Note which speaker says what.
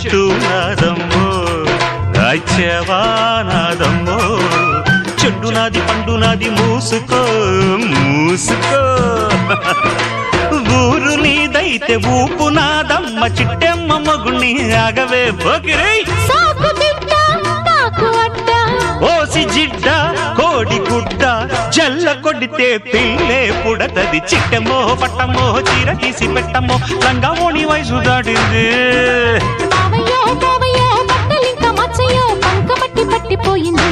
Speaker 1: చెట్టు నాదమ్మో రాజ్యవానాదమ్మో చెట్టు నాది పండు నాది మూసుకో మూసుకో ఊరు నీదైతే ఊపు నాదమ్మ చిట్టెమ్మ మగుణ్ణి ఆగవే బొగిరై ఓసి జిడ్డ కోడి గుడ్డ జల్ల కొడితే పిల్లే పుడతది చిట్టమో పట్టమో చీర తీసి పెట్టమో లంగామోని వయసు దాటింది
Speaker 2: పట్టిపోయింది